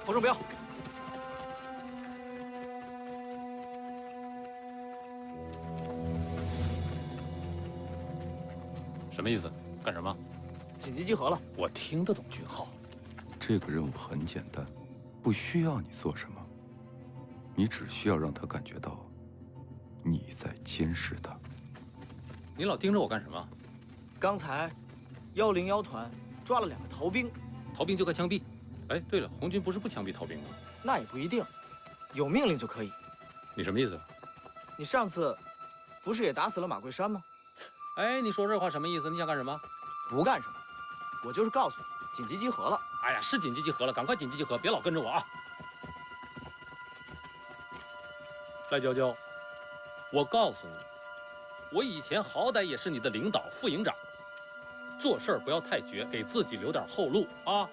侯正彪。什么意思？干什么？紧急集合了。我听得懂军号。这个任务很简单，不需要你做什么，你只需要让他感觉到你在监视他。你老盯着我干什么？刚才101团抓了2个逃兵，逃兵就该枪毙。哎，对了，红军不是不枪毙逃兵吗？那也不一定，有命令就可以。你什么意思？你上次不是也打死了马桂山吗？哎，你说这话什么意思？你想干什么？不干什么，我就是告诉你，紧急集合了。哎呀，是紧急集合了，赶快紧急集合，别老跟着我啊！赖娇娇，我告诉你，我以前好歹也是你的领导、副营长，做事不要太绝，给自己留点后路啊！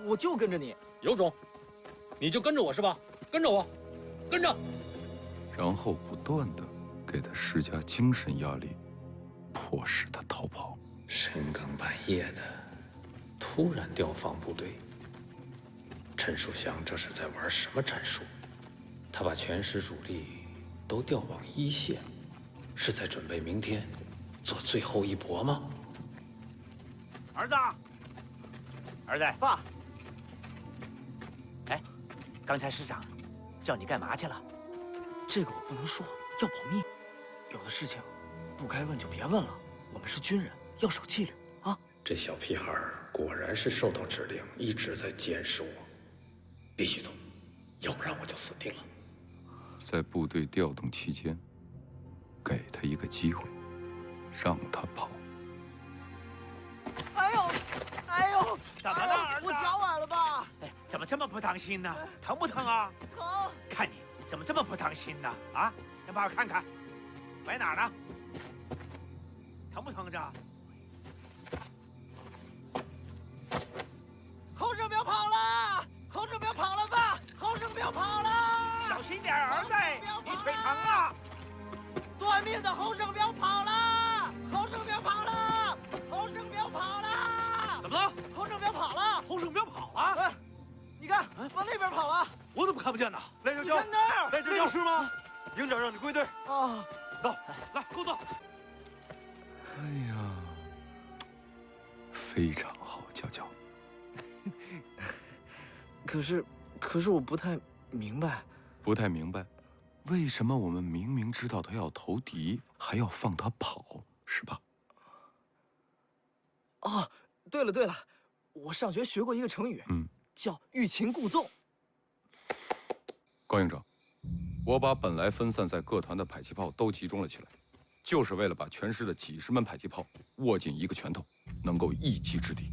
我就跟着你。有种，你就跟着我是吧？跟着我，跟着。然后不断的给他施加精神压力，迫使他逃跑。深更半夜的，突然调放部队，陈树祥这是在玩什么战术？他把全师主力都调往一线，是在准备明天做最后一搏吗？儿子，儿子，爸，哎，刚才师长叫你干嘛去了？这个我不能说，要保密。有的事情不该问就别问了，我们是军人，要守纪律啊。这小屁孩果然是受到指令，一直在监视我，必须走，要不然我就死定了。在部队调动期间，给他一个机会，让他跑。哎呦，哎呦，怎么了，儿子？我脚崴了吧？哎，怎么这么不当心呢？疼不疼啊？疼。看你怎么这么不当心呢？啊，让爸爸看看，崴哪儿了？疼不疼着？侯胜彪跑了！侯胜彪跑了吧？侯胜彪跑了！小心点，儿子，你腿疼啊！短命的侯胜彪跑了！侯胜彪跑了！侯胜彪跑了！怎么了？侯胜彪跑了！侯胜彪跑了？哎，你看，往那边跑了。我怎么看不见呢？赖娇娇，看那儿。赖娇娇是吗？营长让你归队。啊，走，来，跟我走。哎呀，非常好，娇娇。可是我不太明白。不太明白，为什么我们明明知道他要投敌，还要放他跑，是吧？哦，对了，我上学学过一个成语，叫欲擒故纵。高营长，我把本来分散在各团的迫击炮都集中了起来，就是为了把全师的几十门迫击炮握紧一个拳头，能够一击制敌。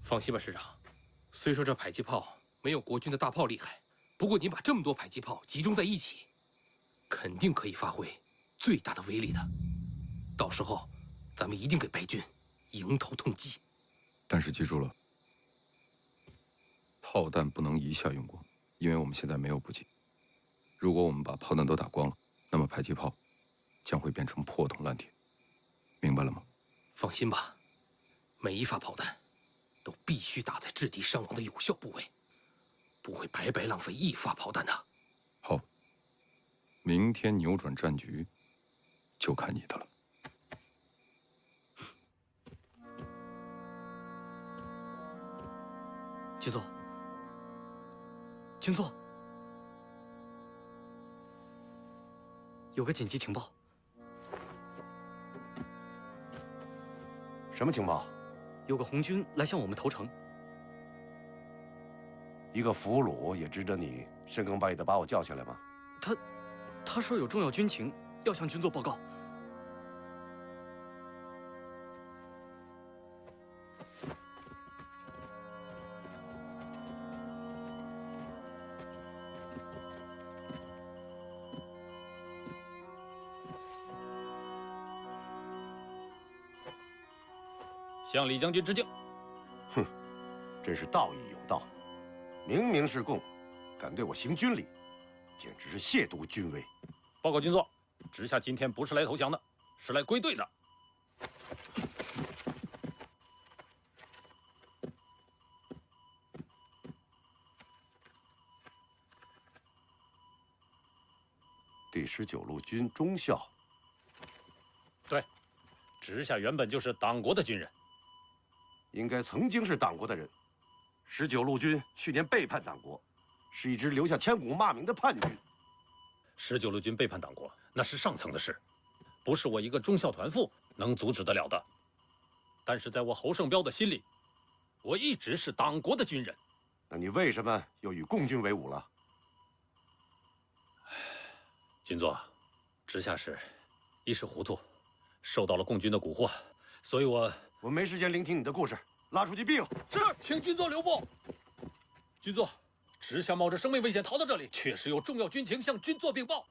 放心吧，师长。虽说这迫击炮没有国军的大炮厉害，不过你把这么多迫击炮集中在一起，肯定可以发挥最大的威力的。到时候，咱们一定给白军迎头痛击。但是记住了，炮弹不能一下用光，因为我们现在没有补给。如果我们把炮弹都打光了，那么迫击炮将会变成破铜烂铁，明白了吗？放心吧，每一发炮弹都必须打在制敌伤亡的有效部位，不会白白浪费一发炮弹的。好，明天扭转战局，就看你的了。军座，军座，有个紧急情报。什么情报？有个红军来向我们投诚。一个俘虏也值得你深更半夜的把我叫下来吗？他说有重要军情要向军座报告。向李将军致敬。哼，真是道义有道，明明是共，敢对我行军礼，简直是亵渎军威。报告军座，直辖今天不是来投降的，是来归队的。第19路军中校。对，直下原本就是党国的军人，应该曾经是党国的人。19路军去年背叛党国，是一支留下千古骂名的叛军。19路军背叛党国，那是上层的事，不是我一个中校团副能阻止得了的。但是在我侯胜彪的心里，我一直是党国的军人。那你为什么又与共军为伍了？军座，直下是一时糊涂，受到了共军的蛊惑，所以我没时间聆听你的故事，拉出去毙了。是，请军座留步。军座，直下冒着生命危险逃到这里，确实有重要军情向军座禀报。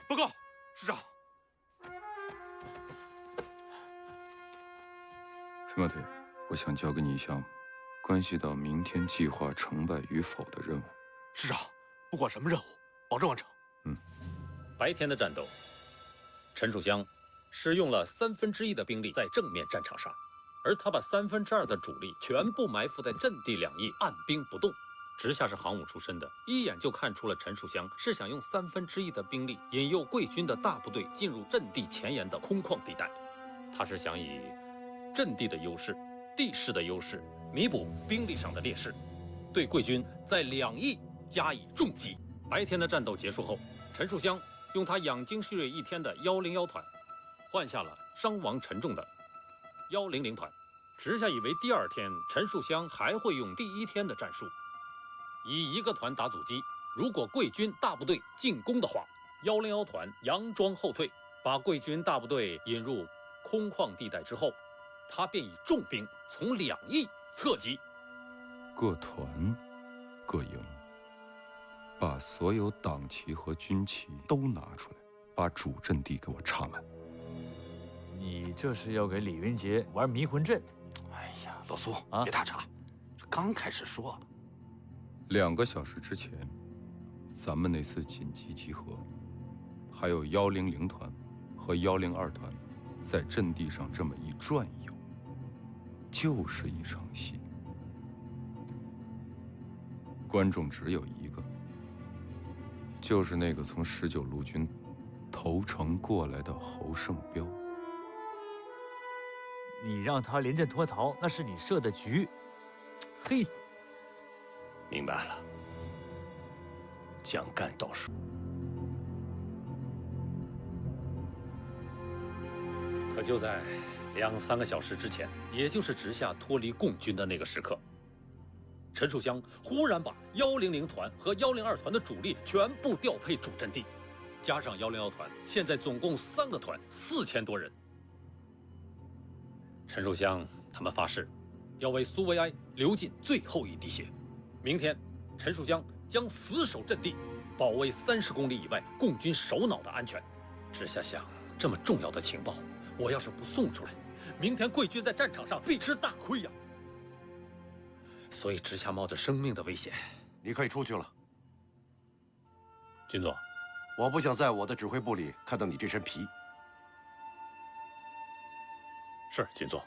报告，师长。飞马腿，我想交给你一项关系到明天计划成败与否的任务。师长，不管什么任务，保证完成。白天的战斗，陈树湘使用了1/3的兵力在正面战场上，而他把2/3的主力全部埋伏在阵地两翼，按兵不动。直下是行伍出身的，一眼就看出了陈树湘是想用1/3的兵力引诱贵军的大部队进入阵地前沿的空旷地带。他是想以阵地的优势、地势的优势弥补兵力上的劣势，对贵军在两翼加以重击。白天的战斗结束后，陈树湘用他养精蓄锐1天的101团，换下了伤亡沉重的100团。直下以为第2天陈树湘还会用第1天的战术，以1个团打阻击。如果贵军大部队进攻的话，101团佯装后退，把贵军大部队引入空旷地带之后，他便以重兵从两翼侧击。各团各营，把所有党旗和军旗都拿出来，把主阵地给我插满。你这是要给李云杰玩迷魂阵？哎呀，老苏啊别打岔，这刚开始说。 2个小时之前，咱们那次紧急集合，还有100团和102团，在阵地上这么一转悠，就是一场戏。观众只有一个，就是那个从19路军投诚过来的侯胜彪。你让他临阵脱逃，那是你设的局。嘿。 明白了，将干到数。可就在2、3个小时之前，也就是直下脱离共军的那个时刻，陈树湘忽然把100团和102团的主力全部调配主阵地，加上101团，现在总共3个团，4000多人。陈树湘他们发誓，要为苏维埃流尽最后一滴血。 明天，陈树湘将死守阵地，保卫30公里以外共军首脑的安全。直下想，这么重要的情报，我要是不送出来，明天贵军在战场上必吃大亏呀。所以直下冒着生命的危险，你可以出去了。军座，我不想在我的指挥部里看到你这身皮。是军座，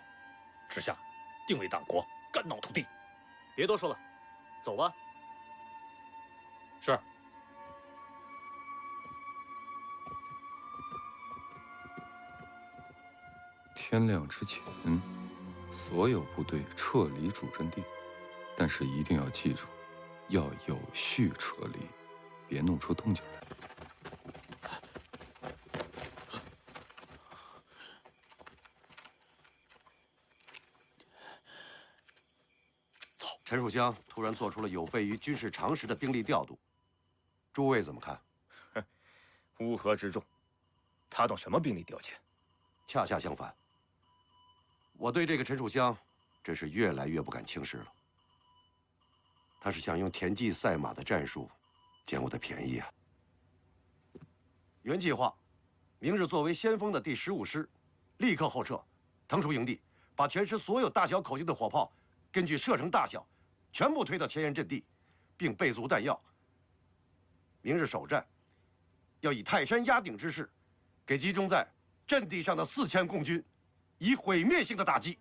直下定为党国，肝脑涂地。别多说了。 走吧。是。天亮之前，所有部队撤离主阵地，但是一定要记住，要有序撤离，别弄出动静来。陈树湘突然做出了有悖于军事常识的兵力调度，诸位怎么看？乌合之众，他懂什么兵力调遣？恰恰相反，我对这个陈树湘真是越来越不敢轻视了。他是想用田忌赛马的战术捡我的便宜啊！原计划，明日作为先锋的第15师，立刻后撤，腾出营地，把全师所有大小口径的火炮，根据射程大小。 全部推到前沿阵地，并备足弹药。明日首战，要以泰山压顶之势，给集中在阵地上的4000共军以毁灭性的打击。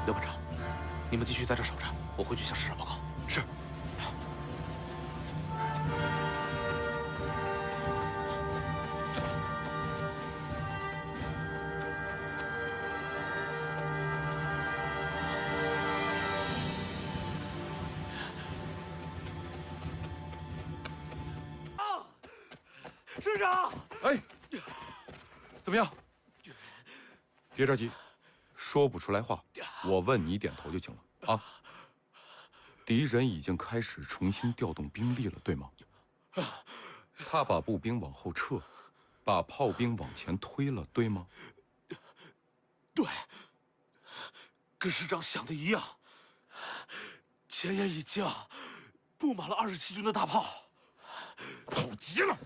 刘班长，你们继续在这守着，我回去向师长报告。是。师长，哎，怎么样？别着急，说不出来话，我问你点头就行了啊。敌人已经开始重新调动兵力了，对吗？他把步兵往后撤，把炮兵往前推了，对吗？对，跟师长想的一样。前沿已经布满了27军的大炮，好极了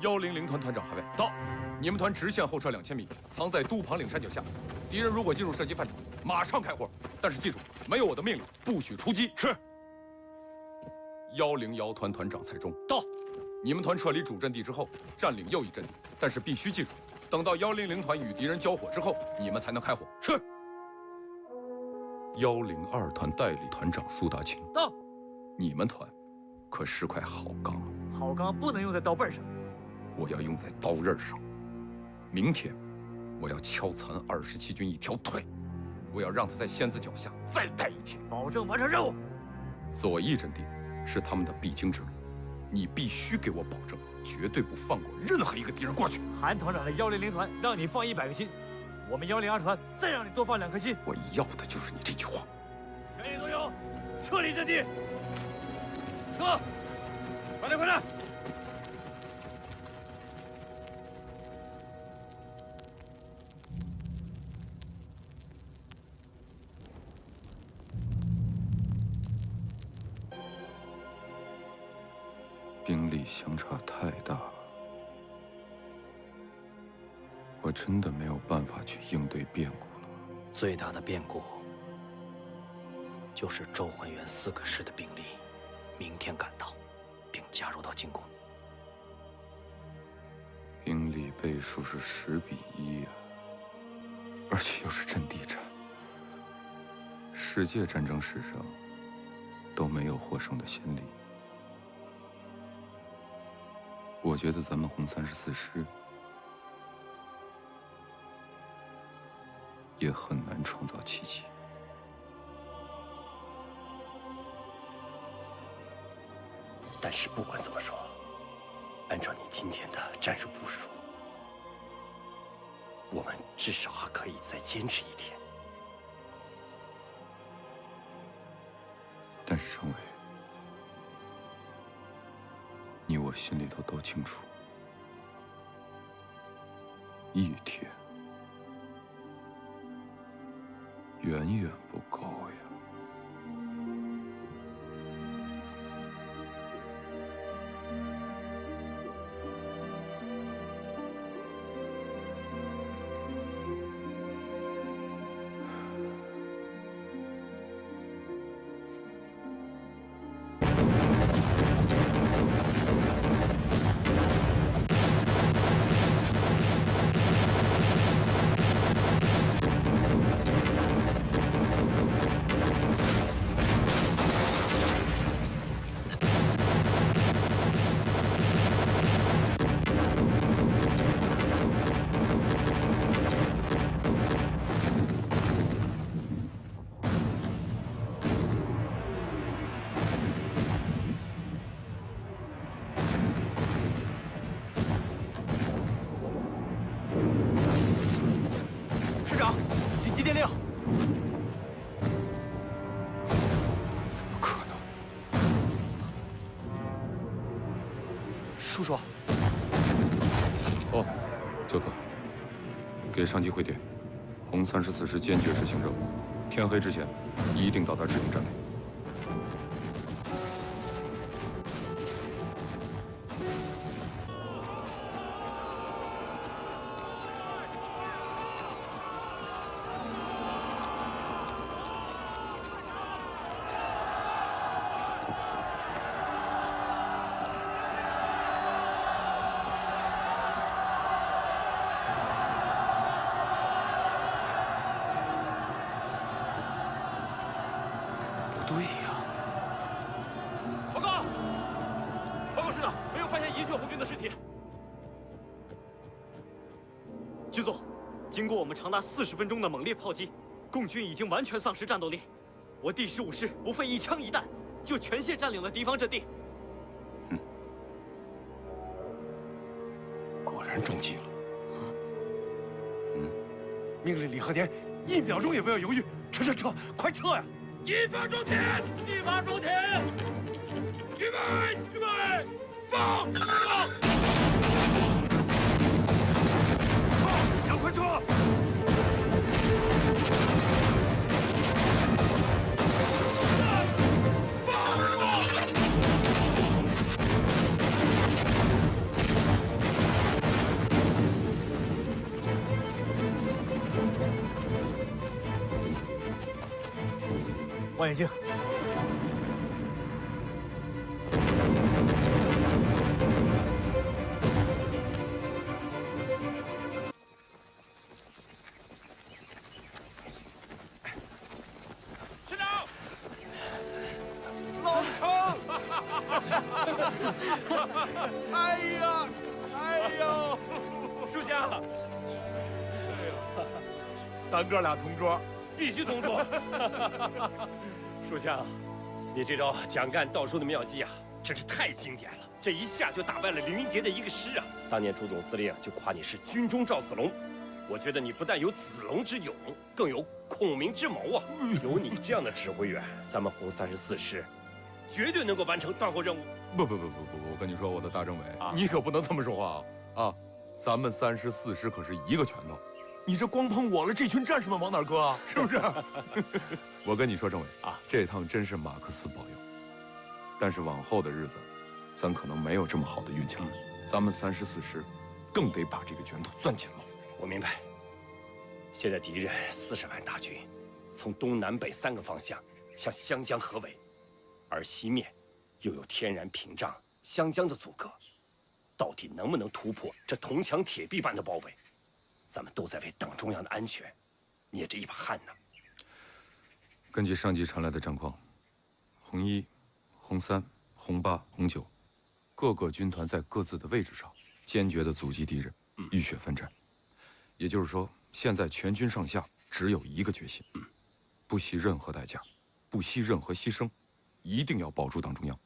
！100团团长还未到，你们团直线后撤2000米，藏在都庞岭山脚下。敌人如果进入射击范畴，马上开火。但是记住，没有我的命令，不许出击。是。101团团长蔡忠到。你们团撤离主阵地之后，占领又一阵地，但是必须记住，等到100团与敌人交火之后，你们才能开火。是。102团代理团长苏大清到。你们团可是块好钢，好钢不能用在刀背上，我要用在刀刃上。明天，我要敲残27军一条腿，我要让他在仙子脚下再待一天，保证完成任务。左翼阵地是他们的必经之路，你必须给我保证，绝对不放过任何一个敌人过去。韩团长的100团让你放100个心，我们102团再让你多放2颗心。我要的就是你这句话。全力动员，撤离阵地。撤！快点，快点！兵力相差太大了，我真的没有办法去应对变故了。最大的变故就是周焕元4个师的兵力明天赶到，并加入到进攻。兵力倍数是10比1啊，而且又是阵地战。世界战争史上都没有获胜的先例。我觉得咱们红34师也很难创造奇迹。但是不管怎么说，按照你今天的战术部署，我们至少还可以再坚持1天。但是政委，你我心里头都清楚，1天远远不够呀。师长，紧急电令！怎么可能？叔叔。哦，九子，给上级汇电，红34师坚决执行任务，天黑之前一定到达指定站位。对呀。报告，报告师长，没有发现一具红军的尸体。军座，经过我们长达40分钟的猛烈炮击，共军已经完全丧失战斗力。我第15师不费一枪一弹，就全线占领了敌方阵地。果然中计了。命令李鹤年1秒钟也不要犹豫，撤，快撤呀！一发中田，一发中田！预备，预备，放！赶快撤！望远镜。师长，老程！哎呦！属下，咱哥俩同桌。必须同桌。属下，你这招蒋干盗书的妙计啊，真是太经典了！这一下就打败了凌云杰的一个师啊！当年朱总司令就夸你是军中赵子龙，我觉得你不但有子龙之勇，更有孔明之谋啊！有你这样的指挥员，咱们红34师绝对能够完成断后任务。不，我跟你说，我的大政委，啊你可不能这么说话啊！咱们34师可是一个拳头，你这光碰我了，这群战士们往哪搁啊？是不是？我跟你说，政委啊，这趟真是马克思保佑。但是往后的日子，咱可能没有这么好的运气了。咱们34师更得把这个拳头攥紧了。我明白。现在敌人40万大军，从东南北3个方向向湘江合围，而西面又有天然屏障湘江的阻隔，到底能不能突破这铜墙铁壁般的包围？咱们都在为党中央的安全捏着一把汗呢。根据上级传来的战况，红1、红3、红8、红9，各个军团在各自的位置上坚决地阻击敌人，浴血奋战。也就是说，现在全军上下只有一个决心，不惜任何代价，不惜任何牺牲，一定要保住党中央，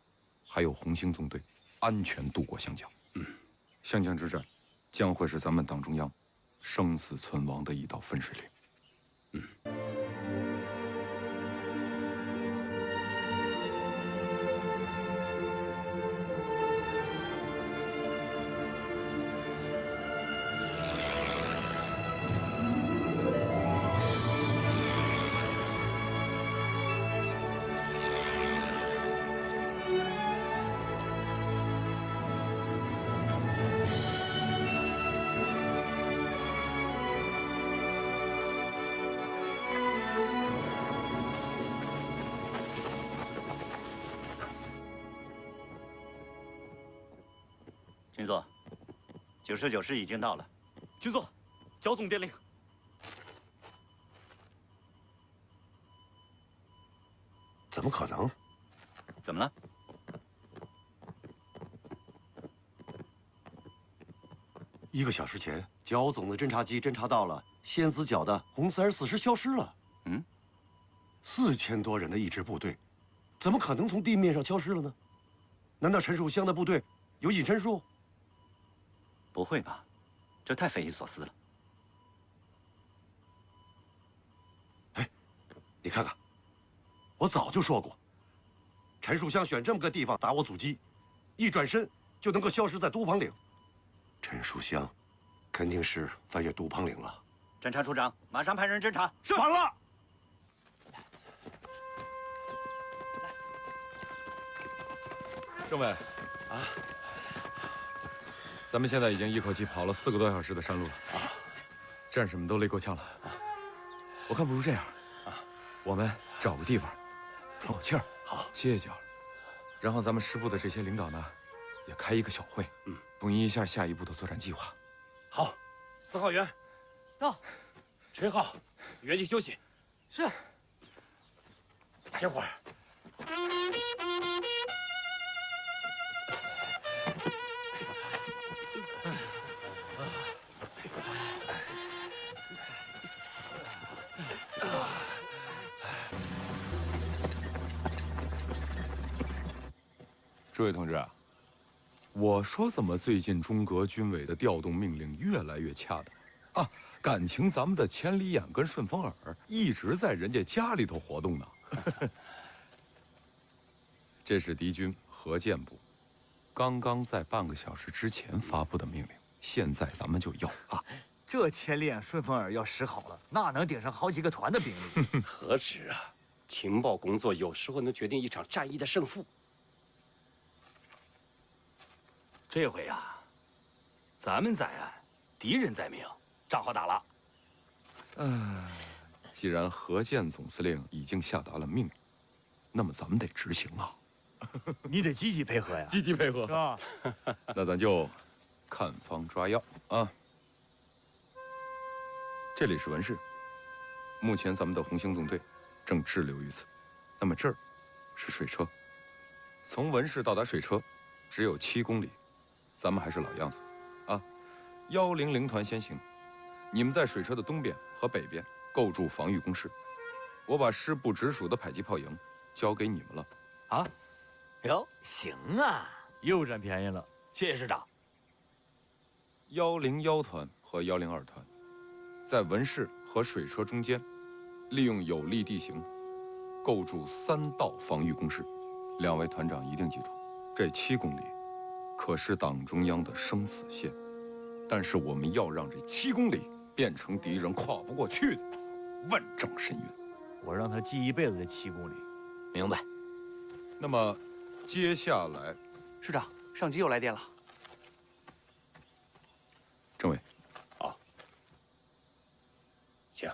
还有红星纵队安全渡过湘江。湘江之战将会是咱们党中央生死存亡的一道分水岭。军座，99师已经到了。军座，焦总电令。怎么可能？怎么了？一个小时前，焦总的侦察机侦察到了仙子角的红34师消失了。4000多人的一支部队，怎么可能从地面上消失了呢？难道陈树湘的部队有隐身术？不会吧，这太匪夷所思了。哎，你看看，我早就说过，陈树湘选这么个地方打我阻击，一转身就能够消失在都庞岭。陈树湘肯定是翻越都庞岭了。侦察处长，马上派人侦察。是。晚了。政委，咱们现在已经一口气跑了4个多小时的山路了战士们都累够呛了我看不如这样我们找个地方喘口气儿，好，歇一觉，然后咱们师部的这些领导呢，也开一个小会，统一一下下一步的作战计划。好，4号员到，陈浩原地休息。是。歇会儿，诸位同志啊，我说怎么最近中革军委的调动命令越来越恰当啊？感情咱们的千里眼跟顺风耳一直在人家家里头活动呢。这是敌军河建部刚刚在半个小时之前发布的命令，现在咱们就要啊！这千里眼顺风耳要使好了，那能顶上好几个团的兵力。何止啊！情报工作有时候能决定一场战役的胜负。这回啊，咱们在暗，敌人在明，仗好打了。既然河建总司令已经下达了命令，那么咱们得执行啊！你得积极配合呀，积极配合是吧？那咱就看方抓药啊！这里是文市，目前咱们的红星纵队正滞留于此。那么这儿是水车，从文市到达水车只有7公里，咱们还是老样子啊！100团先行，你们在水车的东边和北边构筑防御工事。我把师部直属的迫击炮营交给你们了。啊？哟，行啊，又占便宜了，谢谢师长。101团和102团，在文市和水车中间，利用有利地形，构筑3道防御工事。2位团长一定记住，这7公里可是党中央的生死线，但是我们要让这7公里变成敌人跨不过去的万丈深渊。我让他记一辈子这7公里。明白。那么，接下来，师长，上级又来电了。政委，行，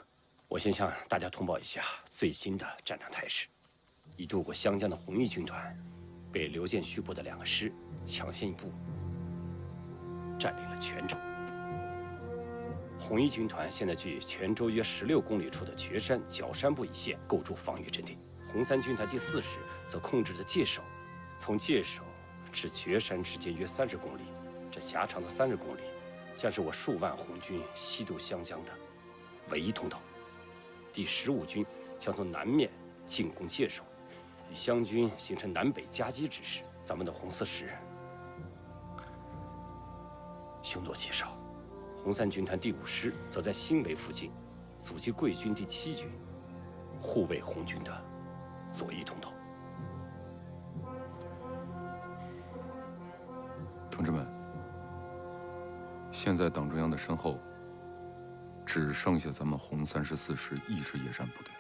我先向大家通报一下最新的战场态势。已渡过湘江的红一军团，被刘建虚部的2个师抢先一步，占领了泉州。红一军团现在距泉州约16公里处的绝山、角山部一线构筑防御阵地。红3军团第4师则控制着界首，从界首至绝山之间约30公里，这狭长的30公里，将是我数万红军西渡湘江的唯一通道。第15军将从南面进攻界首，与湘军形成南北夹击之势。咱们的红4师凶多吉少。红3军团第5师则在新围附近阻击贵军第7军，护卫红军的左翼通道。同志们，现在党中央的身后只剩下咱们红34师一支野战部队，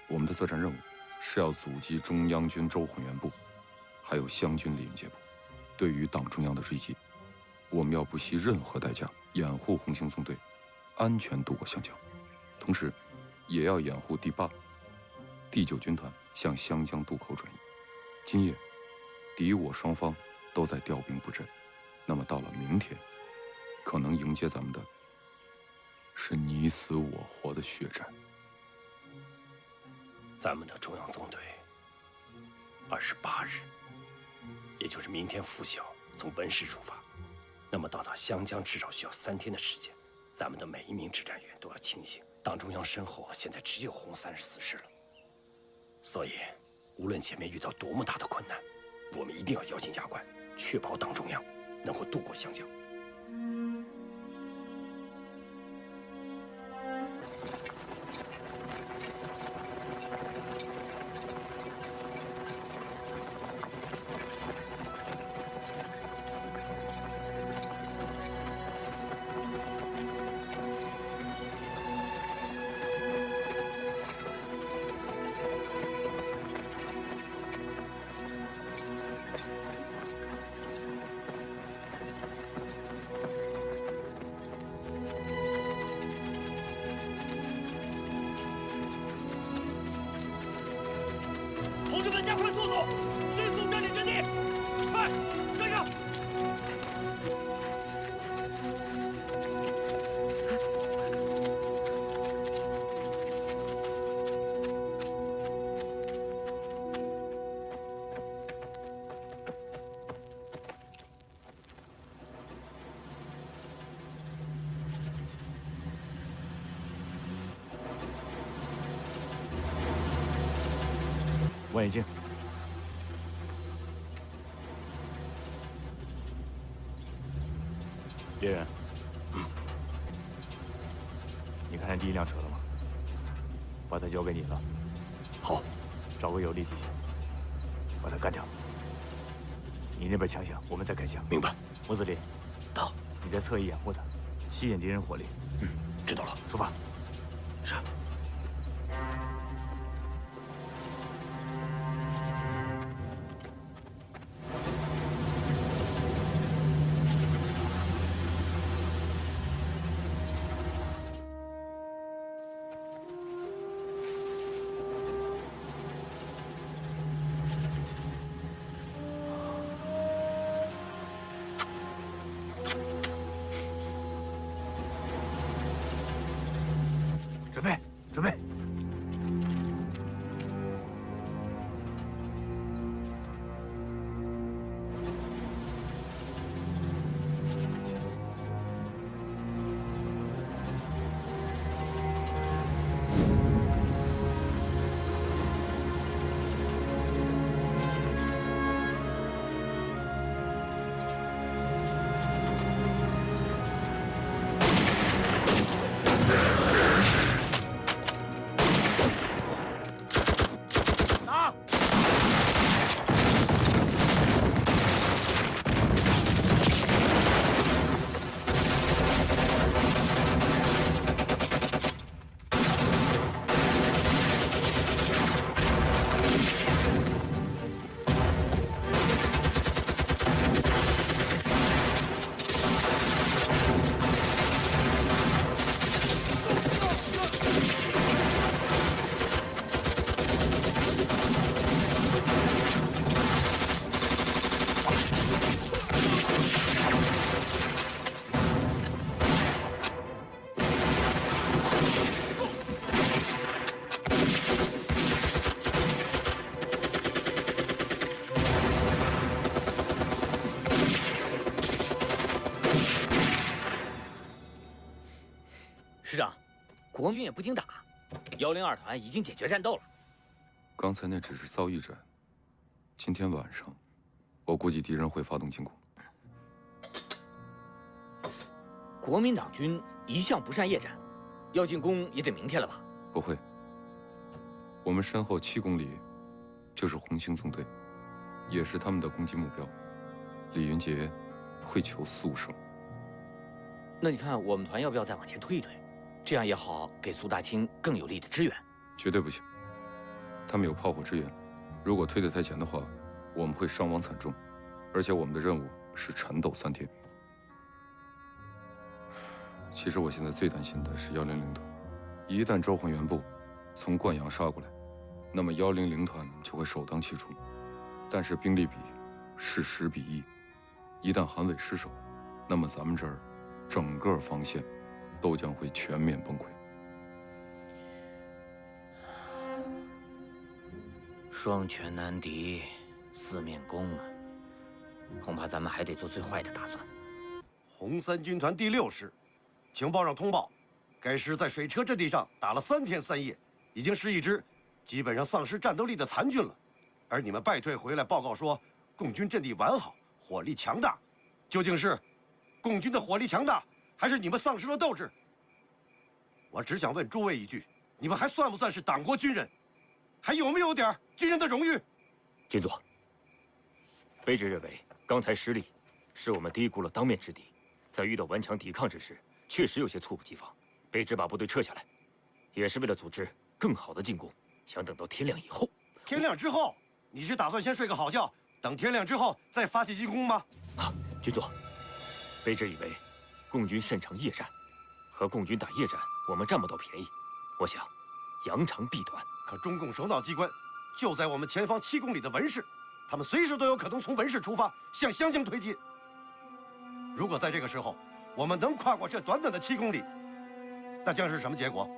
我们的作战任务是要阻击中央军周混元部，还有湘军李应杰部。对于党中央的追击，我们要不惜任何代价掩护红星纵队安全渡过湘江，同时也要掩护第8、第9军团向湘江渡口转移。今夜，敌我双方都在调兵布阵，那么到了明天，可能迎接咱们的是你死我活的血战。咱们的中央纵队28日，也就是明天拂晓从文市出发，那么到达湘江至少需要3天的时间。咱们的每一名指战员都要清醒。党中央身后现在只有红34师了，所以无论前面遇到多么大的困难，我们一定要咬紧牙关，确保党中央能够渡过湘江。望远镜。猎人，你看见第一辆车了吗？把它交给你了。好，找个有利地形，把它干掉。你那边枪响，我们再开枪。明白。穆斯林，到，你在侧翼掩护他，吸引敌人火力。知道了。出发。是。准备，准备。师长，国军也不经打，102团已经解决战斗了。刚才那只是遭遇战，今天晚上，我估计敌人会发动进攻。国民党军一向不善夜战，要进攻也得明天了吧？不会，我们身后7公里就是红星纵队，也是他们的攻击目标。李云杰会求速胜。那你看我们团要不要再往前推一推？这样也好给苏大清更有力的支援。绝对不行，他们有炮火支援，如果推得太前的话，我们会伤亡惨重，而且我们的任务是缠斗3天。其实我现在最担心的是100团，一旦召唤援部从灌阳杀过来，那么100团就会首当其冲。但是兵力比是10比1，一旦韩伟失守，那么咱们这儿整个防线都将会全面崩溃。双拳难敌四面弓啊，恐怕咱们还得做最坏的打算。红三军团第6师，情报上通报，该师在水车阵地上打了3天3夜，已经是一支基本上丧失战斗力的残军了。而你们败退回来报告说，共军阵地完好，火力强大，究竟是共军的火力强大，还是你们丧失了斗志？我只想问诸位一句：你们还算不算是党国军人？还有没有点军人的荣誉？军座，卑职认为刚才失利，是我们低估了当面之敌，在遇到顽强抵抗之时，确实有些猝不及防。卑职把部队撤下来，也是为了组织更好的进攻，想等到天亮以后。天亮之后，你是打算先睡个好觉，等天亮之后再发起进攻吗？啊，军座，卑职以为，共军擅长夜战，和共军打夜战，我们占不到便宜。我想，扬长避短。可中共首脑机关就在我们前方7公里的文市，他们随时都有可能从文市出发，向湘江推进。如果在这个时候我们能跨过这短短的7公里，那将是什么结果？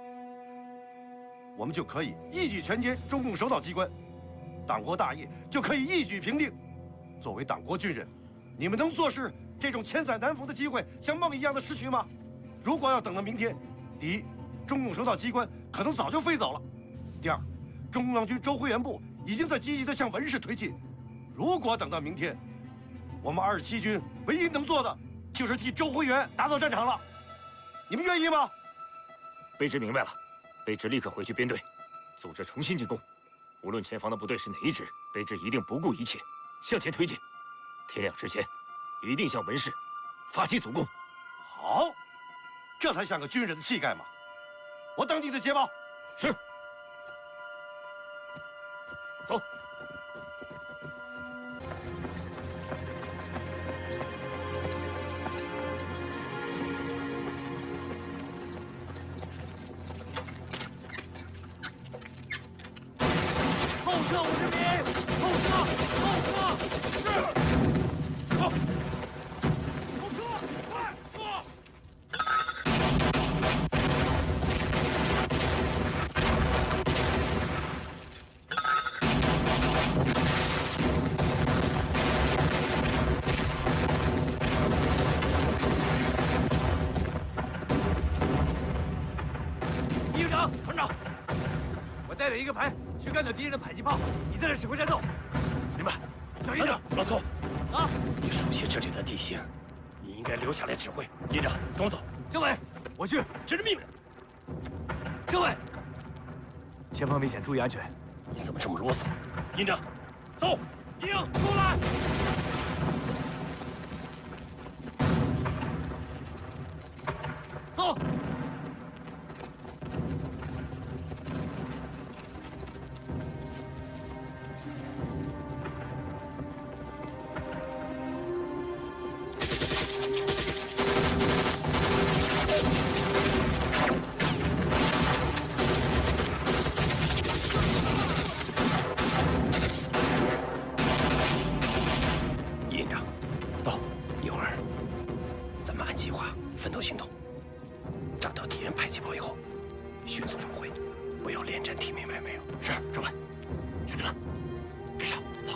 我们就可以一举全歼中共首脑机关，党国大业就可以一举平定。作为党国军人，你们能坐视这种千载难逢的机会像梦一样的逝去吗？如果要等到明天，第一，中共首脑机关可能早就飞走了；第二，中共党军周辉元部已已经在积极地向文氏推进。如果等到明天，我们27军唯一能做的就是替周辉元打扫战场了。你们愿意吗？卑职明白了，卑职立刻回去编队，组织重新进攻。无论前方的部队是哪一支，卑职一定不顾一切向前推进。天亮之前，一定向文氏发起总攻。好，这才像个军人的气概嘛！我等你的捷报。是。走。后撤，50米！后撤！后撤！是。走。后撤！快撤！营长，团长，我带领一个排去干掉敌人的迫击炮，你在这指挥战斗。明白。小营长，老宋，啊，你熟悉这里的地形，你应该留下来指挥。营长，跟我走。政委，我去。这是命令。政委，前方危险，注意安全。你怎么这么啰嗦？营长，走。营，过来。走。营长，到，一会儿咱们按计划分头行动，炸到敌人迫击炮以后，迅速返回，不要恋战，听明白没有？是，政委。兄弟们，跟上，走。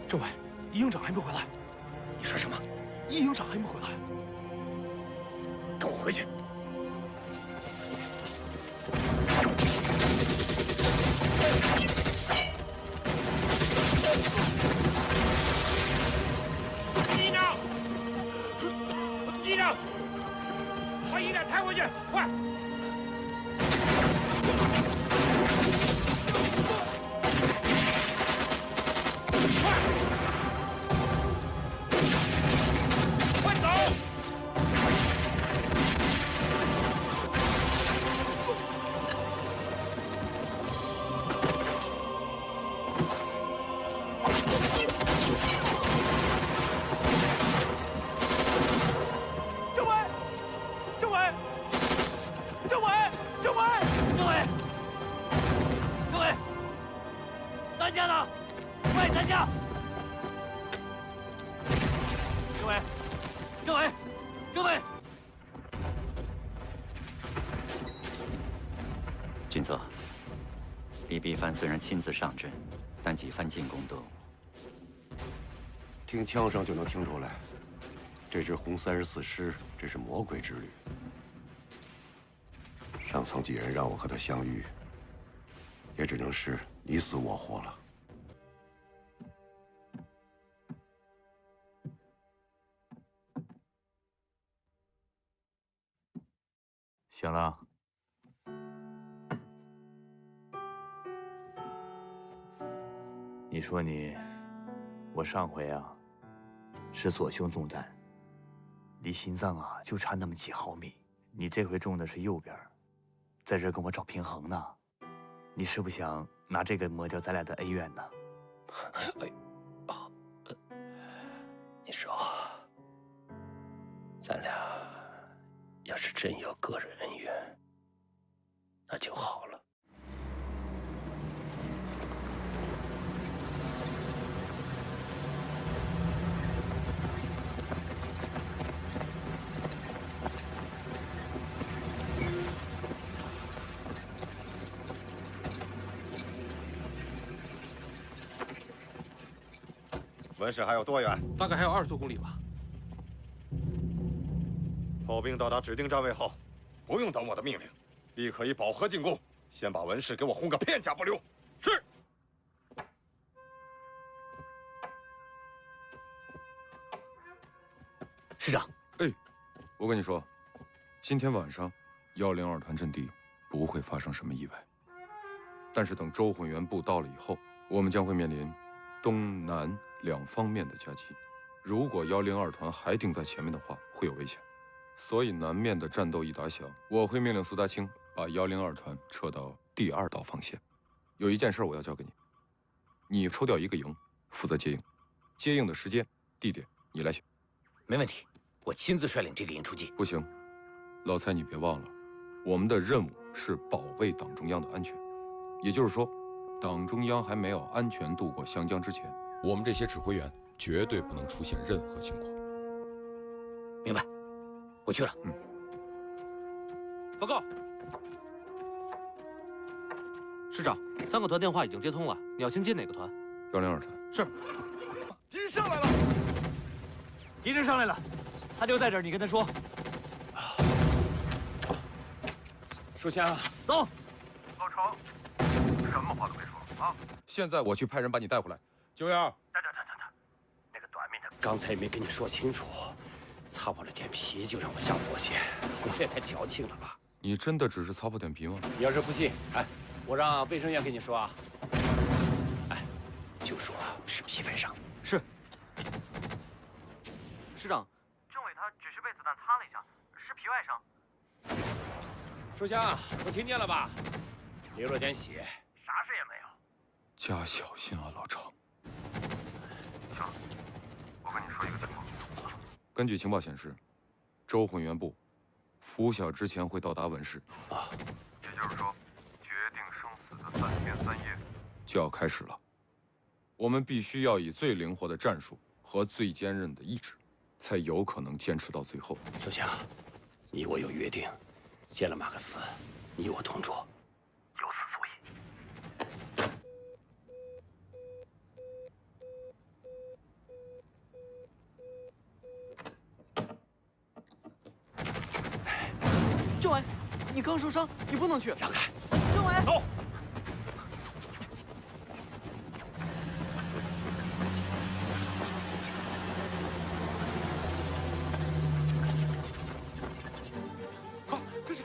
政委，一营长还没回来。你说什么？一营长还没回来。跟我回去。营长，营长，把营长抬回去，快！担架呢？快担架！政委，政委，政委！金泽，李必帆虽然亲自上阵，但几番进攻都……听枪声就能听出来，这支红34师真是魔鬼之旅。上层既然让我和他相遇，也只能是你死我活了。醒了。你说你我上回啊，是左胸中弹，离心脏啊就差那么几毫米。你这回中的是右边，在这跟我找平衡呢。你是不是想拿这个抹掉咱俩的恩怨呢？哎，哦，你说，咱俩要是真有个人恩怨，那就好了。文氏还有多远？大概还有20多公里吧。炮兵到达指定站位后，不用等我的命令，立刻以饱和进攻，先把文氏给我轰个片甲不留。是。师长，哎，我跟你说，今天晚上102团阵地不会发生什么意外，但是等周混元部到了以后，我们将会面临东南2方面的夹击。如果102团还顶在前面的话，会有危险。所以南面的战斗一打响，我会命令苏大清把102团撤到第2道防线。有一件事我要交给你，你抽调一个营负责接应，接应的时间、地点你来选。没问题，我亲自率领这个营出击。不行，老蔡你别忘了，我们的任务是保卫党中央的安全。也就是说，党中央还没有安全渡过湘江之前，我们这些指挥员绝对不能出现任何情况。明白，我去了。报告，师长，3个团电话已经接通了，你要先接哪个团？102团。是。敌人上来了！敌人上来了，他就在这儿，你跟他说。书强，走。老程，什么话都没说啊！现在我去派人把你带回来。9阳，那个短命的，刚才也没跟你说清楚，擦破了点皮就让我下火线，我也太矫情了吧？你真的只是擦破点皮吗？你要是不信，哎，我让卫生员给你说啊。哎，就说是皮外伤。是。师长，政委他只是被子弹擦了一下，是皮外伤。书香，我听见了吧？流了点血，啥事也没有。加小心啊，老程。行，我跟你说一个情况。根据情报显示，周混元部拂晓之前会到达文氏。啊，也就是说，决定生死的3天3夜就要开始了。我们必须要以最灵活的战术和最坚韧的意志，才有可能坚持到最后。手下，你我有约定，见了马克思，你我同桌。有此所以。政委，你刚受伤，你不能去。让开！政委，走。快跟上！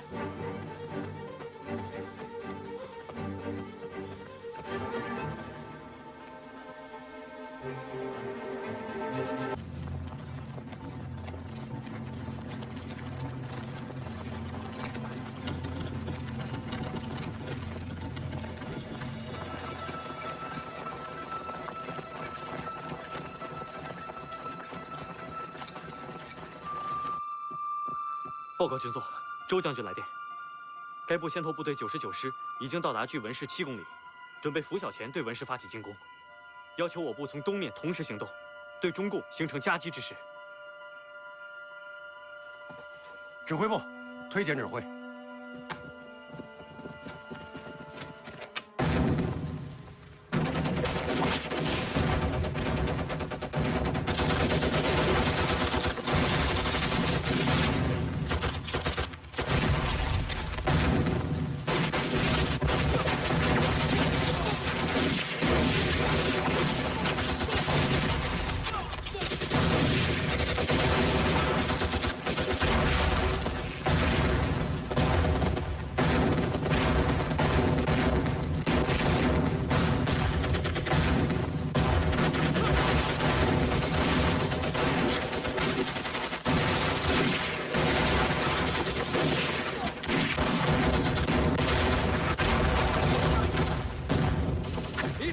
报告军座，周将军来电，该部先头部队99师已经到达距文氏7公里，准备拂晓前对文氏发起进攻，要求我部从东面同时行动，对中共形成夹击之势。指挥部，推荐指挥。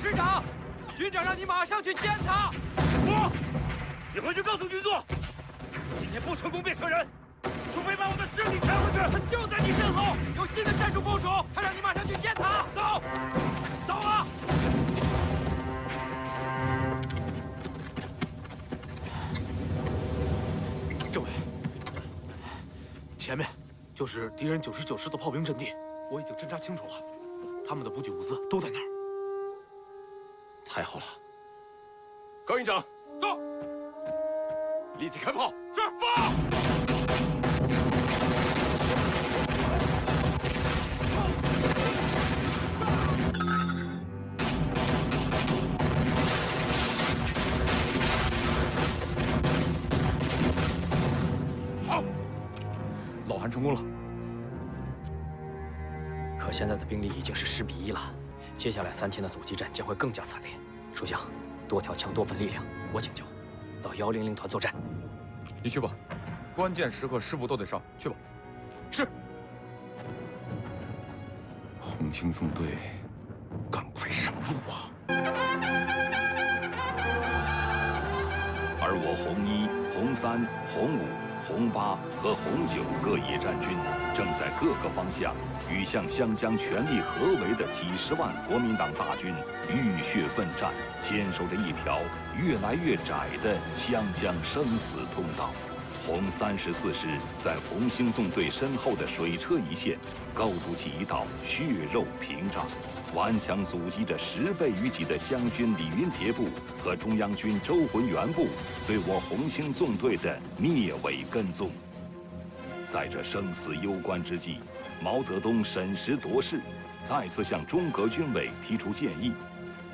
师长，军长让你马上去见他。不，你回去告诉军座，今天不成功便撤人，除非把我的尸体抬回去。他就在你身后，有新的战术部署，他让你马上去见他。走，走啊！政委，前面就是敌人99师的炮兵阵地，我已经侦察清楚了，他们的补给物资都在那儿。太好了，高营长，到，立即开炮。是，放。好，老韩成功了。可现在的兵力已经是10比1了，接下来3天的阻击战将会更加惨烈。属相，多条枪多份力量，我请求到100团作战。你去吧，关键时刻师部都得上，去吧。是。红星纵队，赶快上路啊！而我红1、红3、红5、红8和红9各野战军正在各个方向与向湘江全力合围的几十万国民党大军浴血奋战，坚守着一条越来越窄的湘江生死通道。红34师在红星纵队身后的水车一线构筑起一道血肉屏障，顽强阻击着10倍于己的湘军李云杰部和中央军周浑元部对我红星纵队的灭尾跟踪。在这生死攸关之际，毛泽东审时度势，再次向中革军委提出建议，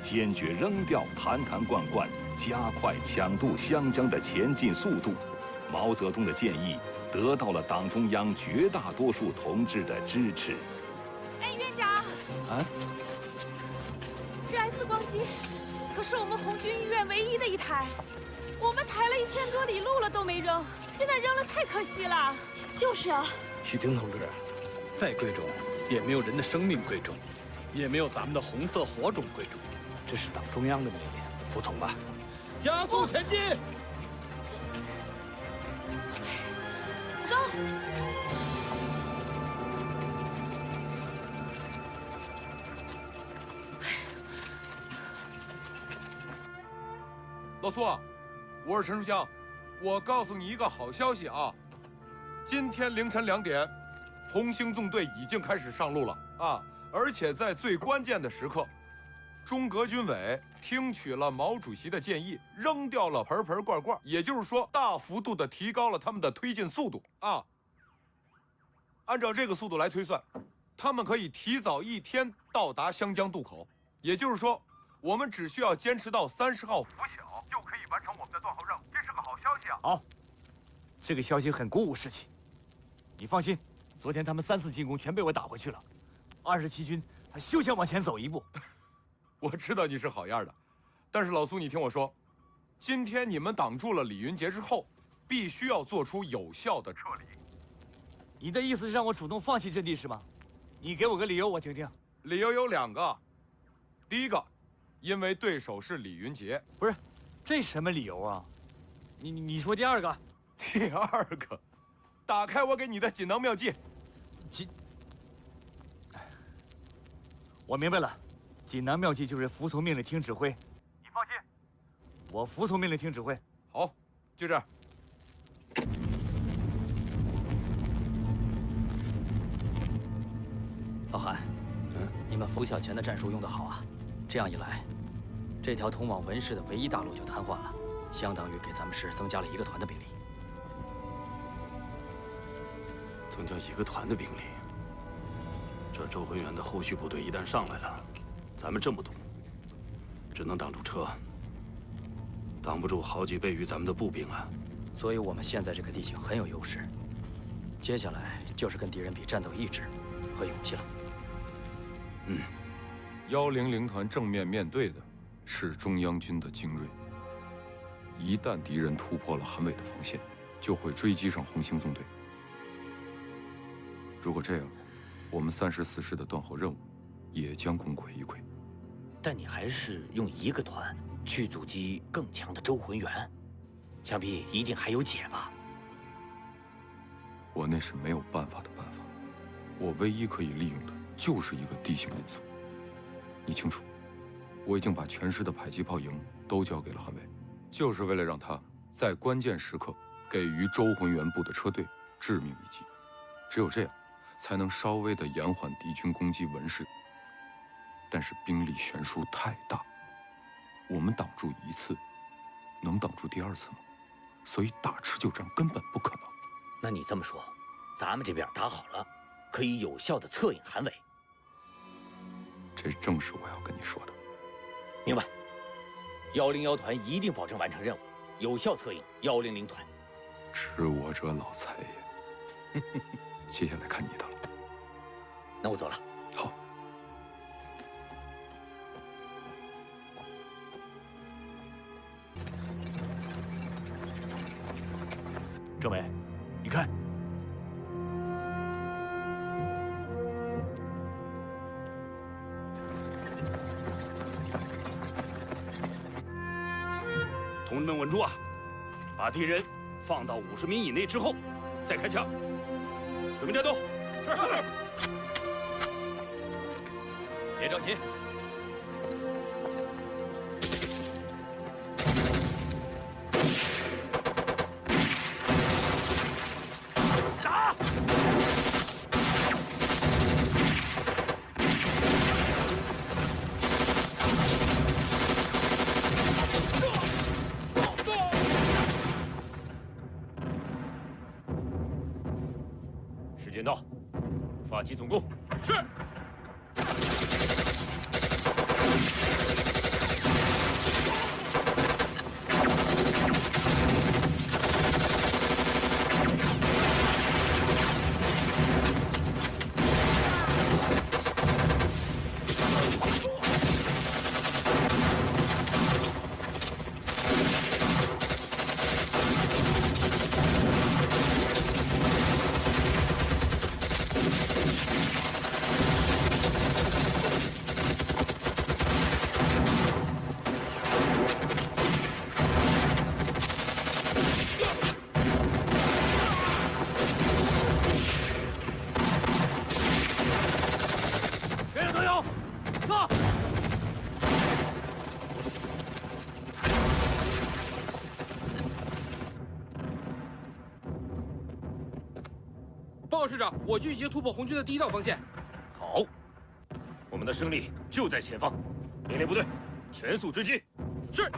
坚决扔掉坛坛罐罐，加快抢渡湘江的前进速度。毛泽东的建议得到了党中央绝大多数同志的支持。哎，院长，啊，这 S 光机可是我们红军医院唯一的一台，我们抬了1000多里路了都没扔，现在扔了太可惜了。就是啊，许霆同志，再贵重也没有人的生命贵重，也没有咱们的红色火种贵重。这是党中央的命令，服从吧。加速前进！走。老苏，我是陈书香，我告诉你一个好消息啊！今天凌晨2点，红星纵队已经开始上路了啊！而且在最关键的时刻，中革军委听取了毛主席的建议，扔掉了盆盆罐罐，也就是说，大幅度的提高了他们的推进速度啊！按照这个速度来推算，他们可以提早1天到达湘江渡口，也就是说，我们只需要坚持到30号拂晓，就可以完成我们的断后任务。这是个好消息啊！好，这个消息很鼓舞士气。你放心，昨天他们3次进攻全被我打回去了。27军他休想往前走一步。我知道你是好样的，但是老苏，你听我说，今天你们挡住了李云杰之后，必须要做出有效的撤离。你的意思是让我主动放弃阵地是吗？你给我个理由，我听听。理由有2个，第一个，因为对手是李云杰。不是，这什么理由啊？你说第2个。第2个，打开我给你的锦囊妙计。我明白了，锦囊妙计就是服从命令听指挥。你放心，我服从命令听指挥。好，就这样。老韩，你们拂晓前的战术用得好啊！这样一来，这条通往文市的唯一大路就瘫痪了，相当于给咱们市增加了1个团的兵力。增加1个团的兵力，这周浑元的后续部队一旦上来了，咱们这么多，只能挡住车，挡不住好几倍于咱们的步兵啊！所以我们现在这个地形很有优势，接下来就是跟敌人比战斗意志和勇气了。100团正面面对的是中央军的精锐，一旦敌人突破了韩伟的防线，就会追击上红星纵队。如果这样，我们34师的断后任务也将功亏一篑。但你还是用一个团去阻击更强的周浑元，想必一定还有解吧？我那是没有办法的办法，我唯一可以利用的就是一个地形因素。你清楚，我已经把全师的迫击炮营都交给了韩伟，就是为了让他在关键时刻给予周浑元部的车队致命一击。只有这样，才能稍微的延缓敌军攻击文氏。但是兵力悬殊太大，我们挡住一次，能挡住第二次吗？所以打持久战根本不可能。那你这么说，咱们这边打好了，可以有效的策应韩伟。这正是我要跟你说的。明白。101团一定保证完成任务，有效策应100团。知我者老财也。接下来看你的了。那我走了。好。政委，你看，同志们稳住啊！把敌人放到50米以内之后，再开枪。准备战斗。是。别着急。打！时间到，发起总攻。是。报告师长，我军已经突破红军的第1道防线。好，我们的胜利就在前方。命令部队全速追击。是。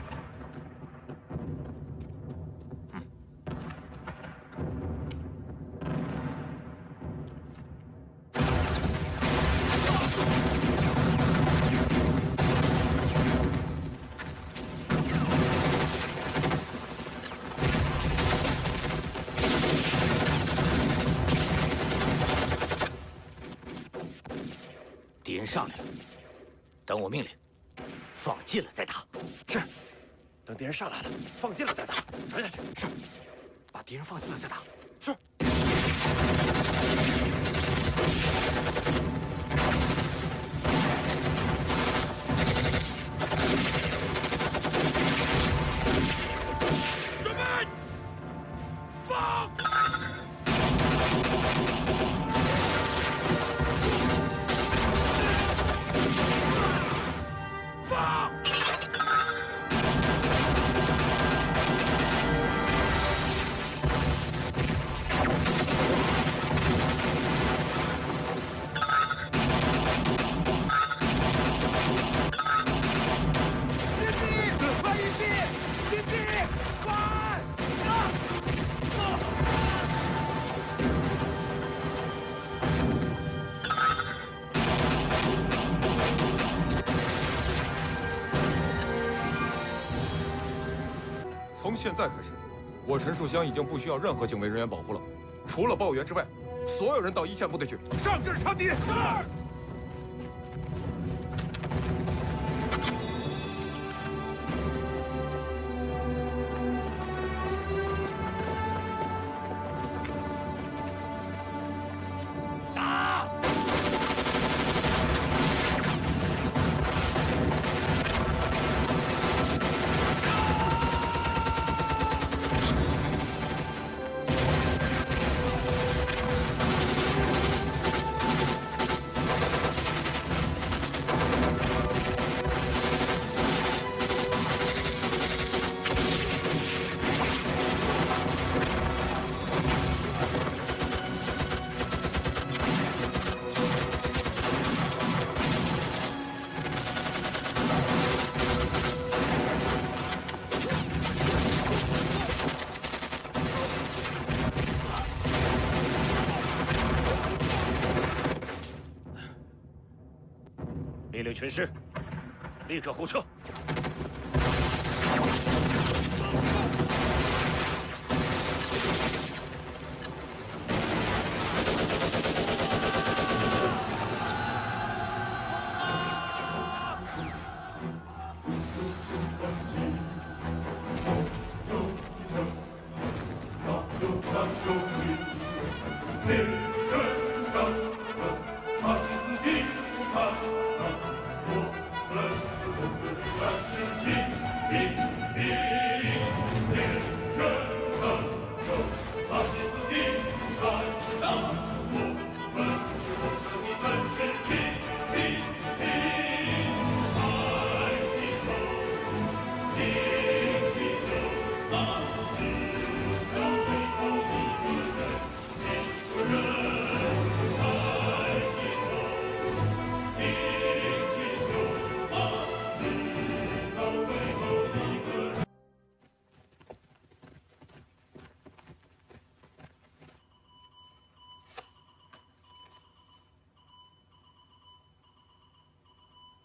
敌人上来了，等我命令，放近了再打。是，等敌人上来了，放近了再打，传下去。是，把敌人放近了再打。是。准备，放。放！从现在开始，我陈树湘已经不需要任何警卫人员保护了，除了报员之外，所有人到一线部队去，上阵杀敌。是。打！令全师立刻后撤。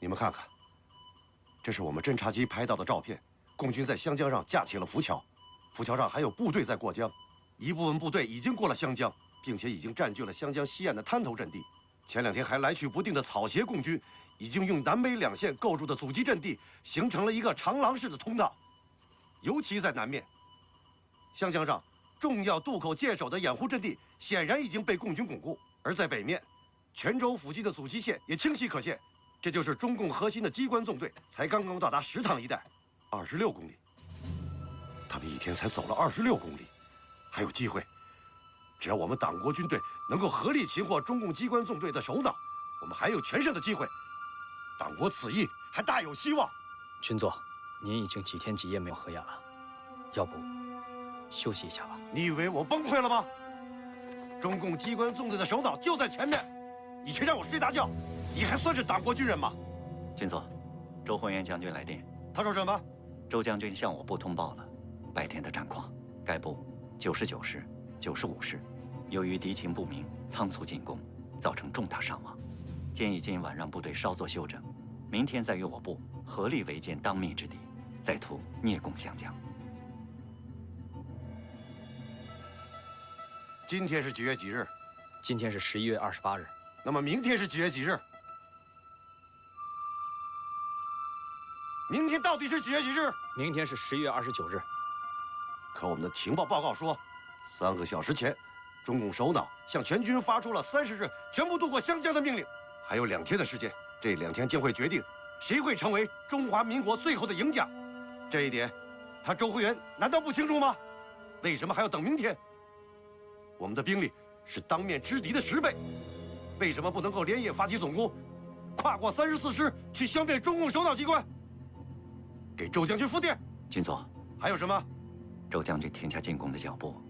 你们看看，这是我们侦察机拍到的照片。共军在湘江上架起了浮桥，浮桥上还有部队在过江，一部分部队已经过了湘江，并且已经占据了湘江西岸的滩头阵地。前2天还来去不定的草协共军，已经用南北2线构筑的阻击阵地，形成了一个长廊式的通道。尤其在南面，湘江上重要渡口界首的掩护阵地显然已经被共军巩固，而在北面，泉州附近的阻击线也清晰可见。这就是中共核心的机关纵队才刚刚到达石塘一带，26公里。他们1天才走了26公里，还有机会。只要我们党国军队能够合力擒获中共机关纵队的首脑，我们还有全胜的机会。党国此役还大有希望。军座，您已经几天几夜没有合眼了，要不休息一下吧？你以为我崩溃了吗？中共机关纵队的首脑就在前面，你却让我睡大觉，你还算是党国军人吗？军座，周浑元将军来电。他说什么？周将军向我部通报了白天的战况。该部99师、95师由于敌情不明，仓促进攻，造成重大伤亡。建议今晚让部队稍作休整，明天再与我部合力围歼当面之敌，再图聂共湘江。今天是几月几日？今天是11月28日。那么明天是几月几日？明天到底是几月几日？明天是11月29日。可我们的情报报告说，3个小时前，中共首脑向全军发出了30日全部渡过湘江的命令。还有2天的时间，这2天将会决定谁会成为中华民国最后的赢家。这一点，他周浑元难道不清楚吗？为什么还要等明天？我们的兵力是当面之敌的10倍，为什么不能够连夜发起总攻，跨过34师去消灭中共首脑机关？给周将军复电。军座，还有什么？周将军停下进攻的脚步，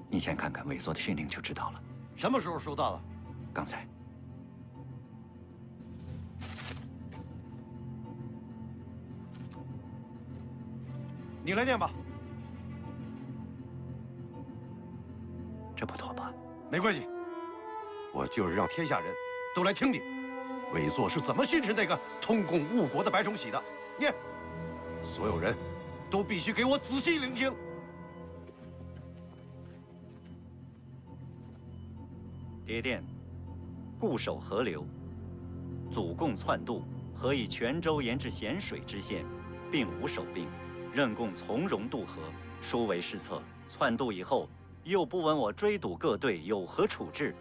你先看看委座的训令就知道了。什么时候收到的？刚才。你来念吧。这不妥吧？没关系，我就是让天下人都来听听，委座是怎么训斥那个通共误国的白崇禧的。念，所有人都必须给我仔细聆听。谍电：固守河流，阻共窜渡，何以泉州沿至咸水之县，并无守兵，任共从容渡河，殊为失策。窜渡以后，又不闻我追堵各队有何处置，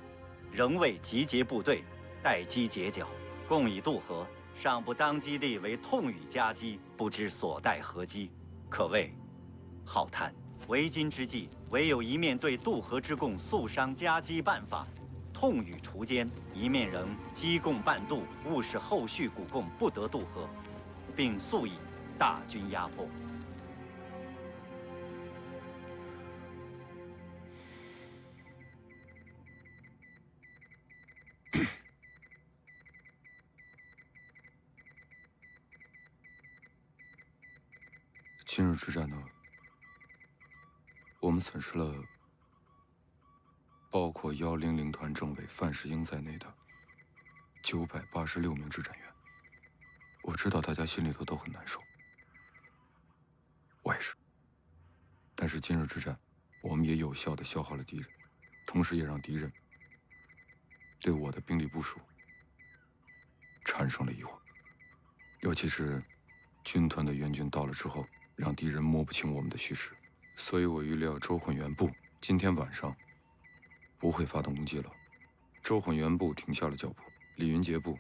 仍未集结部队，待机截剿，共已渡河，尚不当机立为痛语夹击，不知所待何机，可谓浩叹。为今之计，唯有一面对渡河之共速伤夹击办法，痛语除奸；一面仍击共半渡，务使后续古共不得渡河，并速以大军压迫。今日之战呢，我们损失了包括100团政委范世英在内的986名执战员。我知道大家心里头都很难受，我也是。但是今日之战，我们也有效地消耗了敌人，同时也让敌人对我的兵力部署产生了疑惑。尤其是军团的援军到了之后，让敌人摸不清我们的虚实。所以我预料周混元部今天晚上不会发动攻击了。周混元部停下了脚步，李云杰部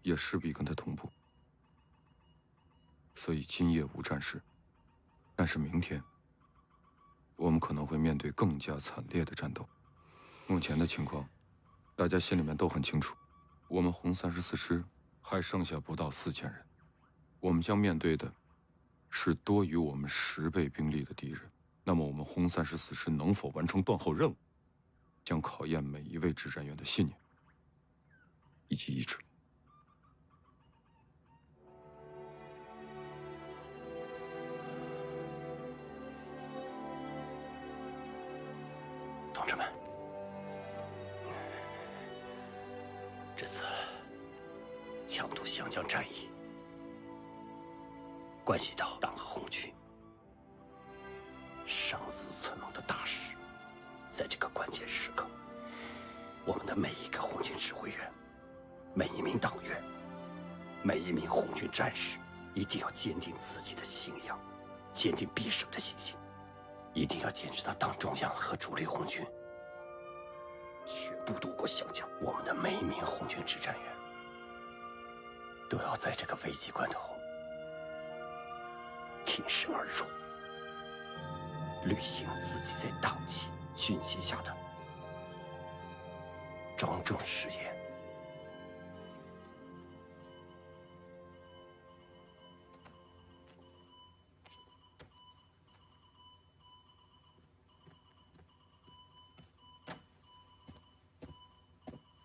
也势必跟他同步。所以今夜无战事，但是明天我们可能会面对更加惨烈的战斗。目前的情况，大家心里面都很清楚。我们红34师还剩下不到4000人，我们将面对的是多于我们10倍兵力的敌人。那么我们红34师能否完成断后任务，将考验每一位执战员的信念以及意志。同志们，这次强渡湘江战役关系到党和红军生死存亡的大事，在这个关键时刻，我们的每一个红军指挥员、每一名党员、每一名红军战士，一定要坚定自己的信仰，坚定必胜的信心，一定要坚持到党中央和主力红军全部渡过湘江。我们的每一名红军执战员都要在这个危急关头挺身而出，履行自己在党纪军旗下的庄重誓言。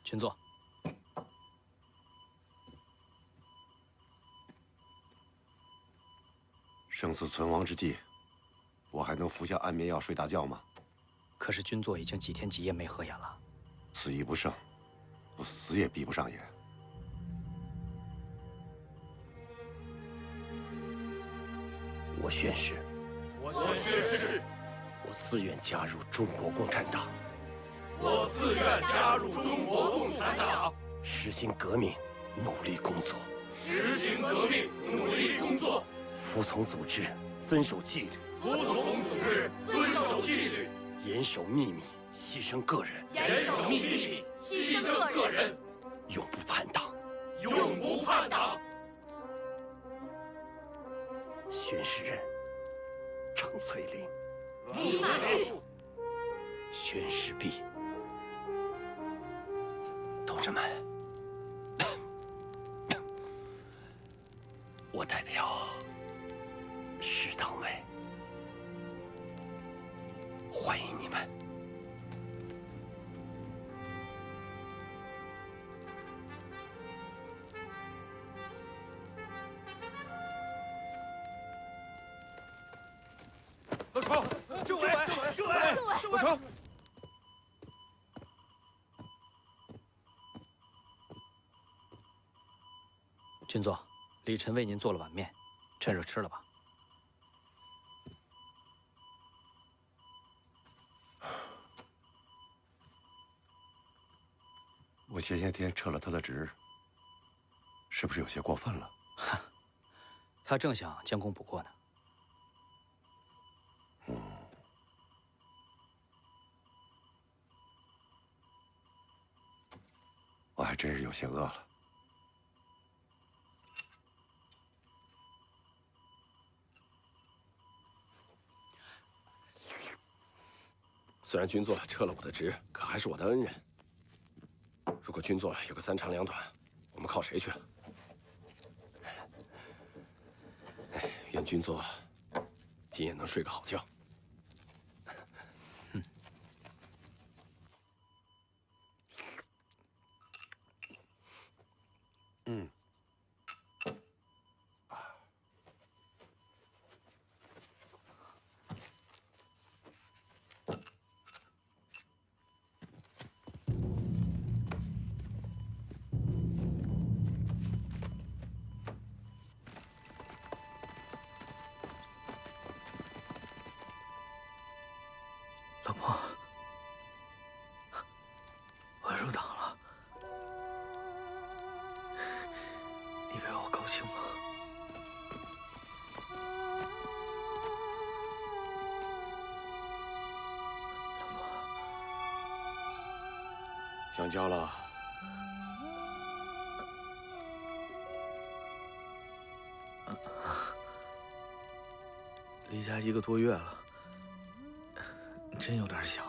请坐。生死存亡之际，我还能服下安眠药睡大觉吗？可是军座已经几天几夜没合眼了。此役不胜，我死也闭不上眼。我宣誓，我宣誓，我自愿加入中国共产党。我自愿加入中国共产党，实行革命，努力工作。实行革命，努力工作。服从组织，遵守纪律。服从组织，遵守纪律。严守秘密，牺牲个人。严守秘密，牺牲个人。永不叛党，永不叛党。宣誓人：程翠玲。李在福。宣誓毕。同志们，我代表市党委欢迎你们。老程，政委，老程。军座，李晨为您做了碗面，趁热吃了吧。我前些天撤了他的职，是不是有些过分了？他正想将功补过呢。我还真是有些饿了。虽然军座撤了我的职，可还是我的恩人。如果军座有个3长2短，我们靠谁去？哎，愿军座今夜能睡个好觉。高兴吗？想家了。离家1个多月了，真有点想。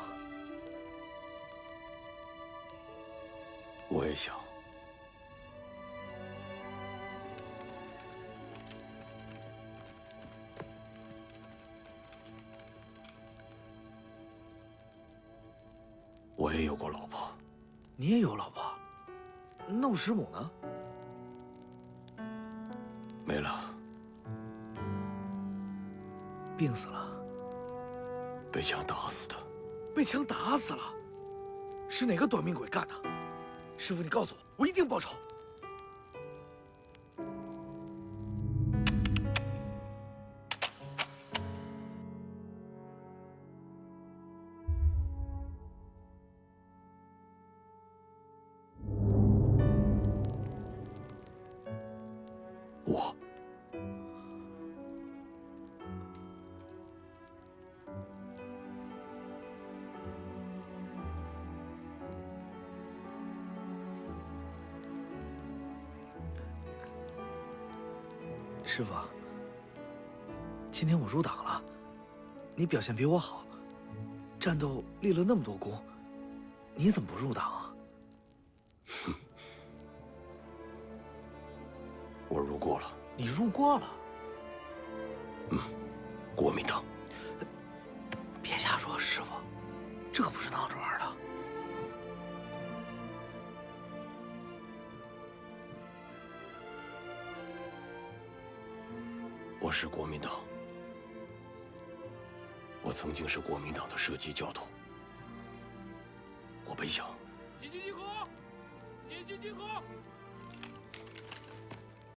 我也想。我也有过老婆。你也有老婆？那我师母呢？没了。病死了。被枪打死的。被枪打死了？是哪个短命鬼干的？师傅，你告诉我，我一定报仇。我。师傅，今天我入党了，你表现比我好，战斗立了那么多功，你怎么不入党啊？哼，我入过了。你入过了？国民党。别瞎说，师傅，这可不是闹着玩的。我是国民党，我曾经是国民党的射击教头。我背想，进军集合，进军集合。